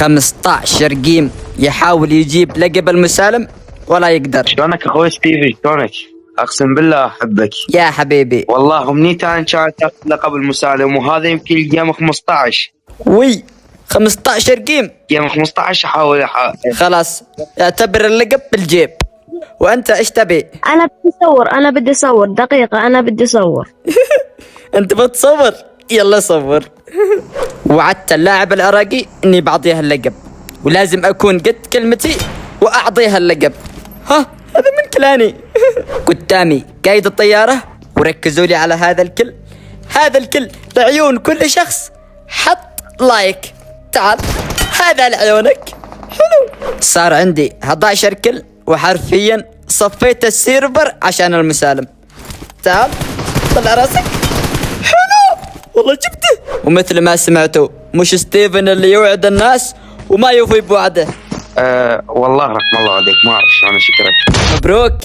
15 جيم يحاول يجيب لقب المسالم ولا يقدر. شلونك اخوي ستيفي؟ شلونك؟ اقسم بالله احبك يا حبيبي. والله امنيتي انا كانت اخذ لقب المسالم، وهذا يمكن الجيم 15. وي 15 جيم. جيم 15 احاول خلاص اعتبر اللقب بالجيب. وانت ايش تبي؟ انا بدي اصور دقيقة، انا بدي اصور. انت بتصور؟ يلا صور. وعدت اللاعب العراقي اني بعطيها اللقب، ولازم اكون قد كلمتي واعطيها اللقب. ها هذا من كلاني. قدامي قايد الطيارة، وركزوا لي على هذا الكل. هذا الكل لعيون كل شخص حط لايك. تعال هذا لعيونك. حلو. صار عندي 11 كل، وحرفيا صفيت السيرفر عشان المسالم. تعال طلع راسك. حلو والله جبته. ومثل ما سمعتوا، مش ستيفن اللي يوعد الناس وما يوفي بوعده. والله رحم الله عليك، ما اعرف شلون اشكرك. مبروك.